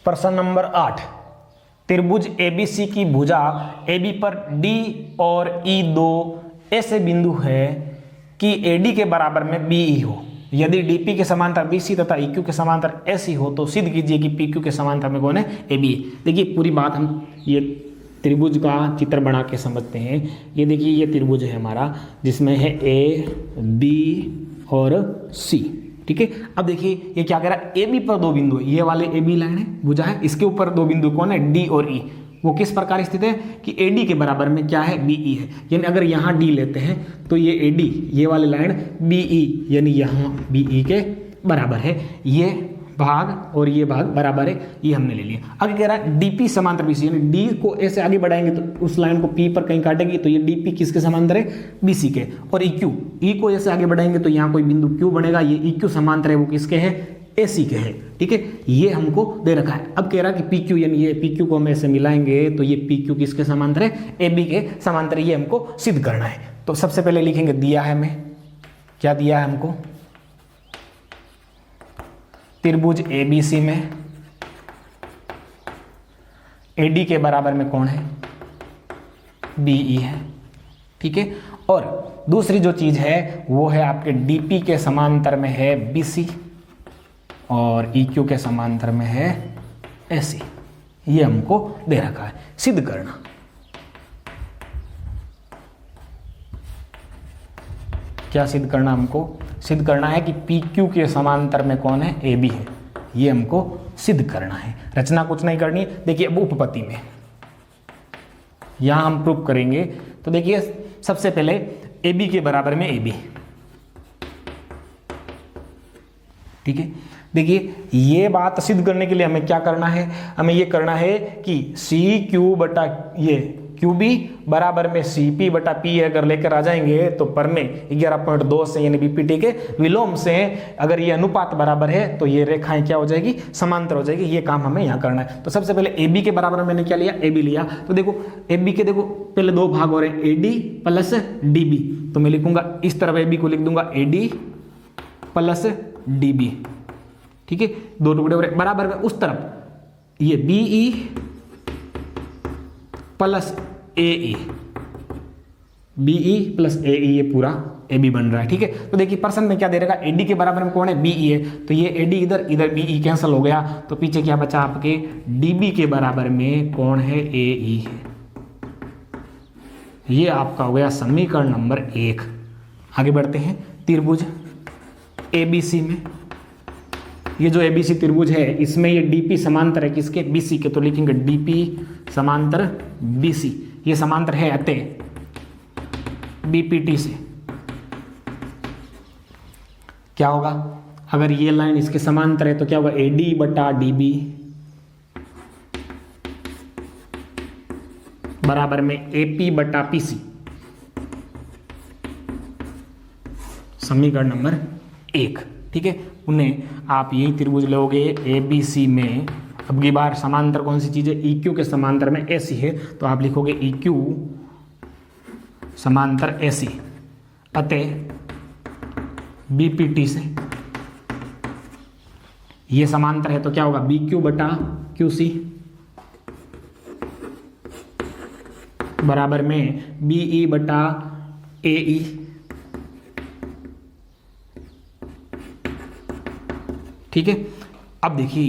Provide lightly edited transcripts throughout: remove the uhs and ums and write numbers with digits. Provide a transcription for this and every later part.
प्रश्न नंबर 8, त्रिभुज एबीसी की भुजा AB पर D और E दो ऐसे बिंदु है कि AD के बराबर में BE हो। यदि DP के समांतर BC तथा EQ के समांतर AC हो तो सिद्ध कीजिए कि PQ के समांतर में कौन है, AB। देखिए पूरी बात हम ये त्रिभुज का चित्र बना के समझते हैं। ये देखिए ये त्रिभुज है हमारा जिसमें है A, B और C, ठीक है। अब देखिए ये क्या कह रहा है, AB पर दो बिंदु है, ये वाले AB लाइन है, भुजा है, इसके ऊपर दो बिंदु कौन है, D और E। वो किस प्रकार स्थित है कि AD के बराबर में क्या है, BE है। यानी अगर यहाँ D लेते हैं तो ये AD, ये वाली लाइन BE, यानी यहाँ BE के बराबर है। ये भाग और ये भाग बराबर है, ये हमने ले लिया। आगे कह रहा है DP समांतर BC, यानी D को ऐसे आगे बढ़ाएंगे तो उस लाइन को P पर कहीं काटेगी तो ये DP किसके समांतर है, BC के। और EQ, E को ऐसे आगे बढ़ाएंगे तो यहाँ कोई बिंदु Q बनेगा, ये EQ समांतर है वो किसके है, AC के है, ठीक है। ये हमको दे रखा है। अब कह रहा है कि PQ, यानी ये PQ को हम ऐसे मिलाएंगे तो ये PQ किसके समांतर है, AB के समांतर। ये हमको सिद्ध करना है। तो सबसे पहले लिखेंगे, दिया है हमें, क्या दिया है हमको, त्रिभुज ABC में AD के बराबर में कौन है, BE है, ठीक है। और दूसरी जो चीज है वो है आपके DP के समांतर में है BC और EQ के समांतर में है AC। ये हमको दे रखा है, सिद्ध करना। क्या सिद्ध करना, हमको सिद्ध करना है कि PQ के समांतर में कौन है, AB है। ये हमको सिद्ध करना है, रचना कुछ नहीं करनी है। देखिए अब उपपत्ति में यहां हम प्रूफ करेंगे। तो देखिए सबसे पहले AB के बराबर में AB, ठीक है। देखिए ये बात सिद्ध करने के लिए हमें क्या करना है, हमें ये करना है कि CQ बटा ये QB बराबर में CP बटा P अगर लेकर आ जाएंगे तो पर में 11.2 से यानी BPT के विलोम से अगर ये अनुपात बराबर है तो ये रेखाएं क्या हो जाएगी, समांतर हो जाएगी। ये काम हमें यहाँ करना है। तो सबसे पहले AB के बराबर मैंने क्या लिया, AB लिया। तो देखो AB के देखो पहले दो भाग हो रहे हैं, AD प्लस DB। तो मैं लिखूंगा इस तरफ AB को लिख दूंगा AD प्लस DB, ठीक है। दो टुकड़े हो रहे बराबर में, उस तरफ ये BE plus AE, BE plus AE, ये पूरा AB बन रहा है, ठीक है। तो देखिए प्रश्न में क्या दे रखा, AD के बराबर में कौन है, BE है। तो ये AD इधर, इधर BE कैंसिल हो गया, तो पीछे क्या बचा आपके, DB के बराबर में कौन है, AE है। ये आपका हो गया समीकरण नंबर 1। आगे बढ़ते हैं, त्रिभुज ABC में, ये जो ABC त्रिभुज है इसमें ये DP समांतर है किसके, BC के। तो लिखेंगे DP समांतर BC, ये समांतर है अतः BPT से। क्या होगा, अगर ये लाइन इसके समांतर है तो क्या होगा, AD बटा DB बराबर में AP बटा PC, समीकरण नंबर 1, ठीक है। उन्हें आप यही त्रिभुज लोगे ABC में। अब की बार समांतर कौन सी चीज है, EQ के समांतर में AC है, तो आप लिखोगे EQ समांतर AC अतः BPT से। ये समांतर है तो क्या होगा, BQ बटा QC बराबर में BE बटा AE, ठीक है। अब देखिए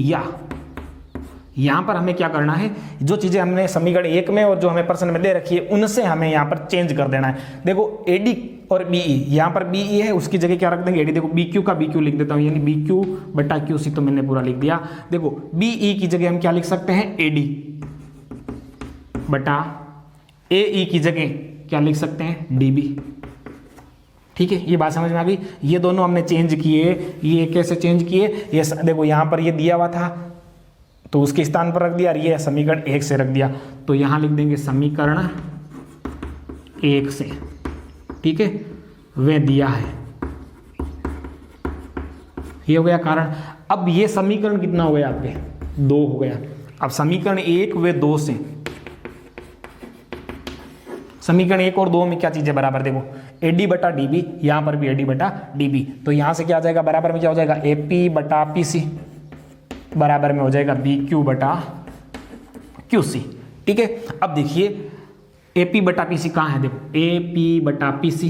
यहां पर हमें क्या करना है, जो चीजें हमने समीकरण 1 में और जो हमें प्रश्न में दे रखी है उनसे हमें यहां पर चेंज कर देना है। देखो AD और BE, यहां पर BE है उसकी जगह क्या रख देंगे AD। देखो BQ का BQ लिख देता हूं, यानी BQ बटा QC, तो मैंने पूरा लिख दिया। देखो BE की जगह हम क्या लिख सकते हैं, AD बटा AE की जगह क्या लिख सकते हैं, DB, ठीक है। ये बात समझ में आ गई। ये दोनों हमने चेंज किए, ये कैसे चेंज किए, ये देखो यहाँ पर ये दिया हुआ था तो उसके स्थान पर रख दिया, और ये समीकरण 1 से रख दिया। तो यहाँ लिख देंगे समीकरण 1 से, ठीक है, वे दिया है। ये हो गया कारण। अब ये समीकरण कितना हो गया आपके, 2 हो गया। अब समीकरण 1 व 2 से, समीकरण 1 और 2 में क्या चीजें बराबर, देखो AD बटा DB, यहां पर भी AD बटा DB, तो यहां से क्या आ जाएगा, बराबर में क्या हो जाएगा, AP बटा PC, बराबर में हो जाएगा बी क्यू बटा क्यू सी। ठीक है, अब देखिए ए पी बटा पी सी कहाँ है, देखो ए पी बटा पी सी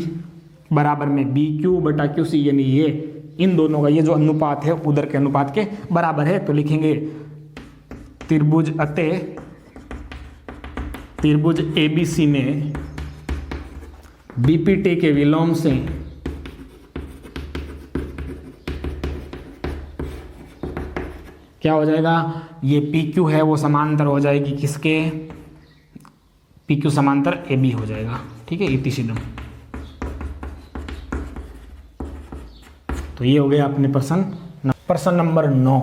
बराबर में बी क्यू बटा क्यू सी, यानी ये इन दोनों का ये जो अनुपात है उधर के अनुपात के बराबर है। तो लिखेंगे त्रिभुज अतः त्रिभुज एबीसी में बीपीटी के विलोम से क्या हो जाएगा, ये पी क्यू है वो समांतर हो जाएगी किसके, पी क्यू समांतर ए बी हो जाएगा। ठीक है, इति सिद्धम। तो ये हो गया अपने प्रश्न नंबर 9।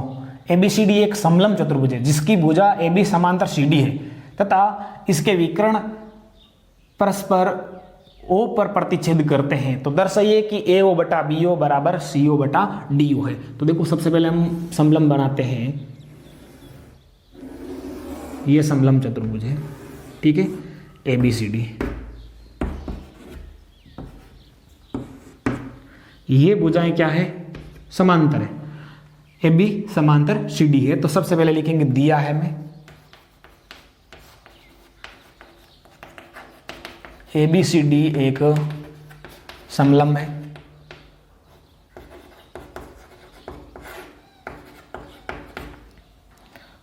एबीसीडी एक समलंब चतुर्भुज है जिसकी भुजा ए बी समांतर सी डी है तथा इसके विकर्ण परस्पर ओ पर प्रतिच्छेद करते हैं। तो दर्शाइए कि ए ओ बटा बी ओ बराबर सी ओ बटा डी ओ है। तो देखो सबसे पहले हम समलंब बनाते हैं, ये समलंब चतुर्भुज है। ठीक है, ए बी सी डी, ये भुजाएं क्या है, समांतर है, ए बी समांतर सी डी है। तो सबसे पहले लिखेंगे दिया है हमें ए बी सी डी एक समलंब है,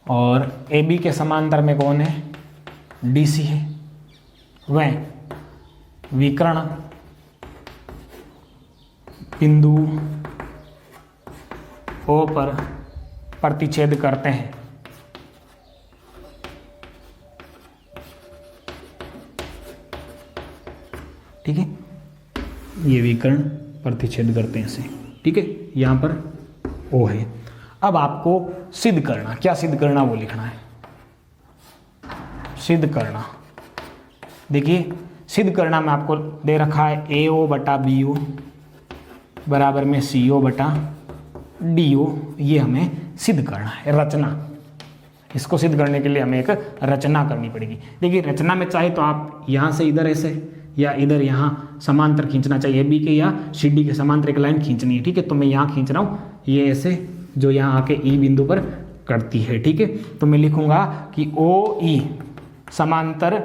और ए बी के समांतर में कौन है, डी सी है। वह विकर्ण बिंदु ओ पर प्रतिच्छेद करते हैं। ठीक है, ये विकर्ण प्रतिच्छेद करते हैं इसे। ठीक है, यहां पर ओ है। अब आपको सिद्ध करना, क्या सिद्ध करना वो लिखना है, सिद्ध करना। देखिए सिद्ध करना में आपको दे रखा है ए ओ बटा बी ओ बराबर में सी ओ बटा डी ओ। ये हमें सिद्ध करना है, रचना। इसको सिद्ध करने के लिए हमें एक रचना करनी पड़ेगी। देखिए रचना में चाहे तो आप यहाँ से इधर ऐसे या इधर यहाँ समांतर खींचना चाहिए, बी के या सी डी के समांतर एक लाइन खींचनी है। ठीक है, तो मैं यहाँ खींच रहा हूँ, ये ऐसे जो यहाँ आके ई बिंदु पर करती है। ठीक है, तो मैं लिखूंगा कि ओ ई समांतर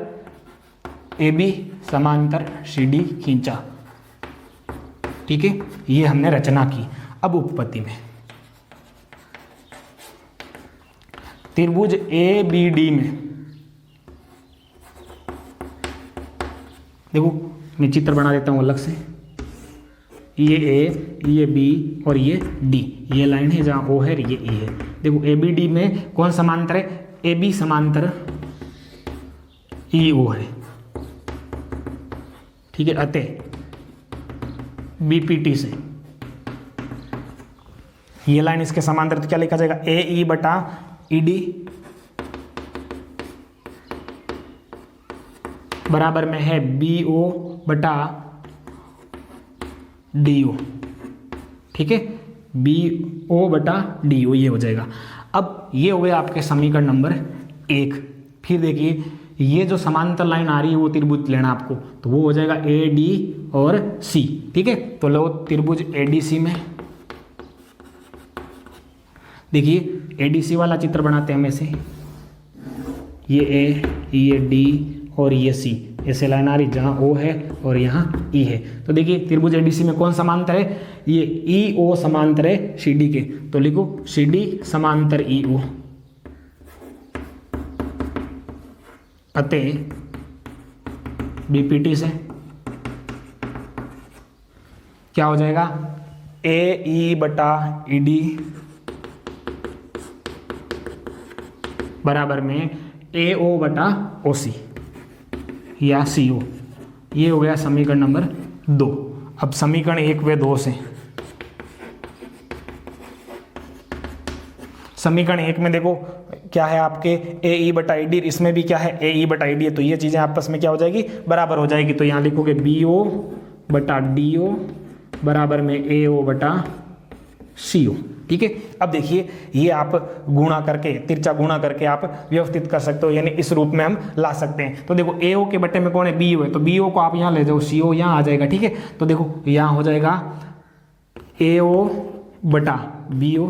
ए बी समांतर सी डी खींचा। ठीक है, ये हमने रचना की। अब उपपत्ति में त्रिभुज ए बी डी में देखो मैं चित्र बना देता हूं अलग से, ये ए, ये बी और ये डी, ये लाइन है जहां ओ है, ये ई है। देखो ए बी डी में कौन समांतर है, ए बी समांतर ई ओ है। ठीक है, अतः बीपीटी से ये लाइन इसके समांतर, तो क्या लिखा जाएगा, ए ई बटा ई डी बराबर में है बी ओ बटा डी ओ। ठीक है, बी ओ बटा डी ओ ये हो जाएगा। अब ये हो गया आपके समीकरण नंबर 1। फिर देखिए ये जो समांतर लाइन आ रही है वो त्रिभुज लेना आपको, तो वो हो जाएगा ए डी और सी। ठीक है, तो लो त्रिभुज ए डी सी में देखिए ए डी सी वाला चित्र बनाते हैं हम ऐसे, ये ए, ये डी और ये सी, ऐसे लाइन आ रही जहाँ ओ है और यहाँ ई है। तो देखिए त्रिभुज ए डी सी में कौन समांतर है, ये ई ओ समांतर है सी डी के, तो लिखो सी डी समांतर ई ओ। अतः बीपीटी से क्या हो जाएगा, ए ई बटा ई डी बराबर में ए ओ बटा ओ सी या सी ओ। ये हो गया समीकरण नंबर 2। अब समीकरण 1 व 2 से समीकरण 1 में देखो क्या है आपके ए ई बटा ई डी, इसमें भी क्या है ए ई बटा ई डी है, तो ये चीज़ें आपस में क्या हो जाएगी, बराबर हो जाएगी। तो यहाँ लिखोगे बी ओ बटा डी ओ बराबर में ए ओ बटा सी ओ। ठीक है, अब देखिए ये आप गुणा करके, तिरछा गुणा करके आप व्यवस्थित कर सकते हो, यानी इस रूप में हम ला सकते हैं। तो देखो ए ओ के बटे में कौन है, बी ओ है, तो बी ओ को आप यहाँ ले जाओ, सी ओ यहाँ आ जाएगा। ठीक है, तो देखो यहाँ हो जाएगा ए ओ बटा बी ओ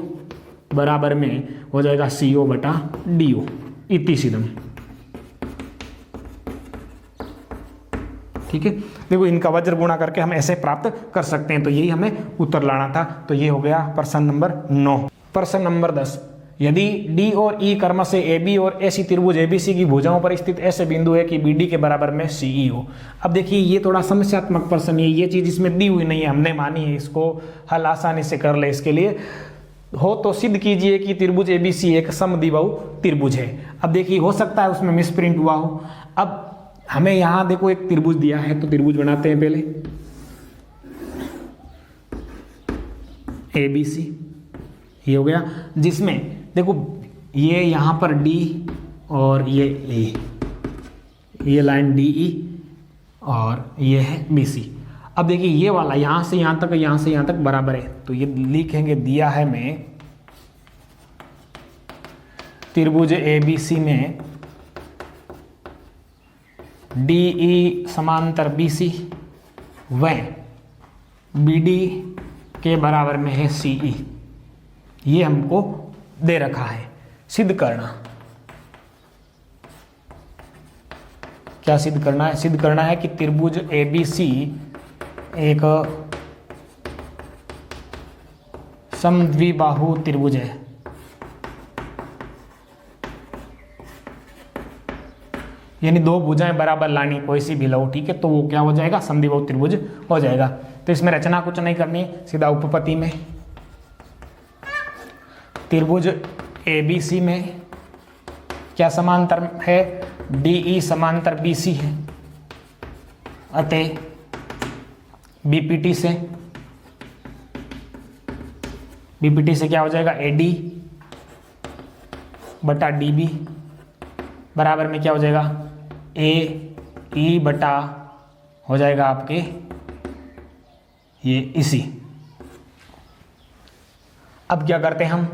बराबर में हो जाएगा CO बटा DO इति सीधम। ठीक है, देखो इनका वज्र गुणा करके हम ऐसे प्राप्त कर सकते हैं। तो यही हमें उत्तर लाना था। तो ये हो गया प्रश्न नंबर 9। प्रश्न नंबर 10, यदि D और E क्रम से AB और AC त्रिभुज ABC की भुजाओं पर स्थित ऐसे बिंदु है कि BD के बराबर में CE हो। अब देखिए ये थोड़ा समस्यात्मक प्रश्न है, ये चीज़ इसमें दी हुई नहीं है, हमने मानी है, इसको हल आसानी से कर ले। इसके लिए हो तो सिद्ध कीजिए कि त्रिभुज ABC एक समद्विबाहु त्रिभुज है। अब देखिए हो सकता है उसमें मिसप्रिंट हुआ हो। अब हमें यहाँ देखो एक त्रिभुज दिया है, तो त्रिभुज बनाते हैं पहले। ABC ये हो गया, जिसमें देखो ये यहाँ पर D और ये A, ये लाइन DE और ये है BC। अब देखिए ये वाला यहाँ से यहाँ तक, यहाँ से यहाँ तक बराबर है, तो ये लिखेंगे दिया है में त्रिभुज ABC में DE समांतर BC व BD के बराबर में है CE। ये हमको दे रखा है। सिद्ध करना, क्या सिद्ध करना है? सिद्ध करना है कि त्रिभुज ABC एक समद्विबाहु त्रिभुज है। यानी दो भुजाएं बराबर लानी, कोई सी भी लो, ठीक है, तो वो क्या हो जाएगा? समद्विबाहु त्रिभुज हो जाएगा। तो इसमें रचना कुछ नहीं करनी, सीधा उपपत्ति में त्रिभुज ABC में क्या समांतर है? DE समांतर BC है, अतः BPT से क्या हो जाएगा? AD बटा DB बराबर में क्या हो जाएगा? AE बटा हो जाएगा आपके ये इसी। अब क्या करते हैं हम?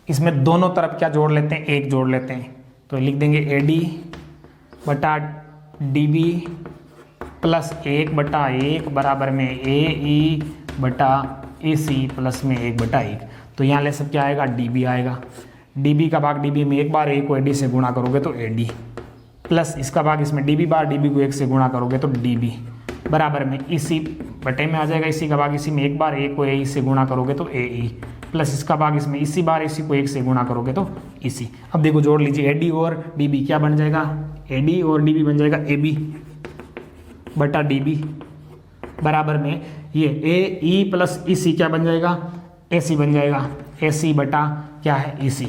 इसमें दोनों तरफ क्या जोड़ लेते हैं? एक जोड़ लेते हैं, तो लिख देंगे AD बटा DB प्लस 1/1 बराबर में AE बटा AC प्लस में 1/1। तो यहाँ ले सब क्या आएगा? DB आएगा। DB का भाग DB में एक बार, A को AD से गुणा करोगे तो AD प्लस इसका भाग इसमें DB बार, DB को 1 से गुणा करोगे तो DB बराबर में इसी बटे में आ जाएगा। इसी का भाग इसी में एक बार, A को AE से गुणा करोगे तो AE प्लस इसका भाग इसमें इसी बार, इसी को 1 से गुणा करोगे तो इसी। अब देखो जोड़ लीजिए, AD और DB क्या बन जाएगा? AD और DB बन जाएगा AB बटा DB बराबर में ये AE प्लस EC क्या बन जाएगा? AC बन जाएगा। AC बटा क्या है? EC।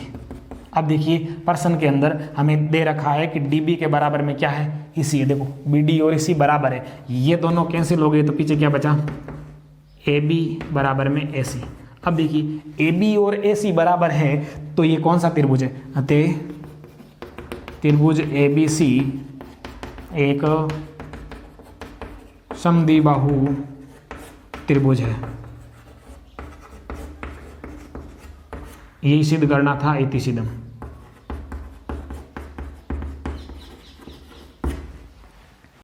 अब देखिए प्रश्न के अंदर हमें दे रखा है कि DB के बराबर में क्या है? EC है। देखो BD और EC बराबर है, ये दोनों कैंसिल हो गए, तो पीछे क्या बचा? AB बराबर में AC। अब देखिए AB और AC बराबर है, तो ये कौन सा त्रिभुज है? अतः त्रिभुज ABC एक समद्विबाहु त्रिभुज है। यही सिद्ध करना था इति सिद्धम।